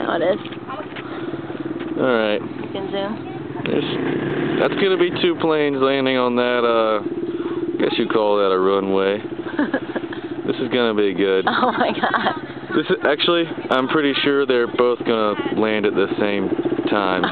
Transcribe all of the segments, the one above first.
how it is. Alright. You can zoom. That's gonna be 2 planes landing on that, I guess you call that a runway. This is gonna be good. Oh my god. This is, actually, I'm pretty sure they're both gonna land at the same time.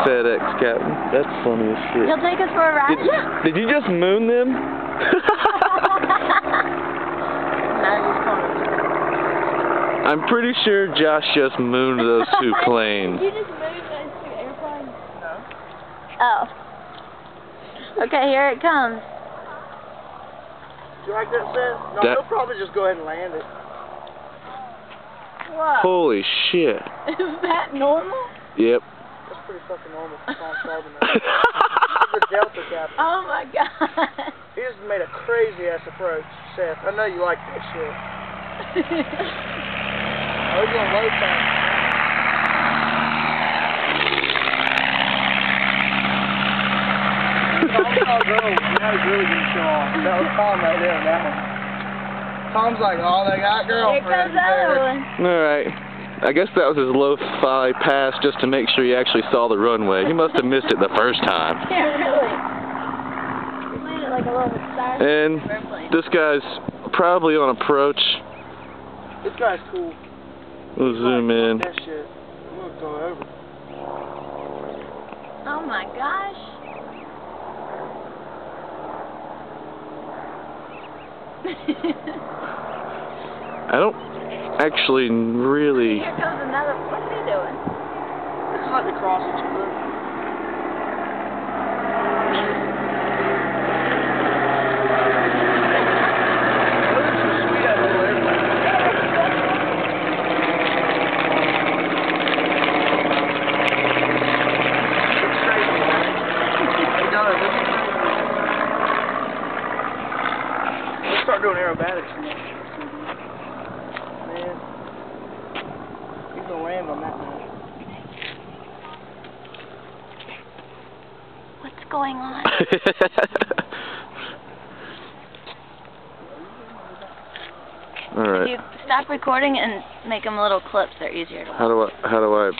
FedEx captain. That's funny as shit. You'll take us for a ride? Did you just moon them? I'm pretty sure Josh just mooned those 2 planes. Did you just moon those 2 airplanes? No. Oh. Okay, here it comes. Do you like that set? No, they'll probably just go ahead and land it. Whoa. Holy shit. Is that normal? Yep. That's pretty fucking normal for Tom Starvin. The Delta captain. Oh my god. He just made a crazy ass approach, Seth. I know you like that shit. Oh, he's gonna load that. Tom's all girl. That was really gonna show off. That was Tom right there. That one. Tom's like, oh, they got girlfriend. Here comes the other one. Alright. I guess that was his lo-fi pass just to make sure he actually saw the runway. He must have missed it the first time. Yeah, really. He landed like a little star. And this guy's probably on approach. This guy's cool. We'll zoom in. That shit. I'm gonna go over. Oh my gosh. I don't actually really... Here comes another. What's he doing? It's like the cross each other. Let's start doing aerobatics now. Man. He's gonna land on that now. What's going on? Alright. You stop recording and make them little clips. They're easier to watch. How do I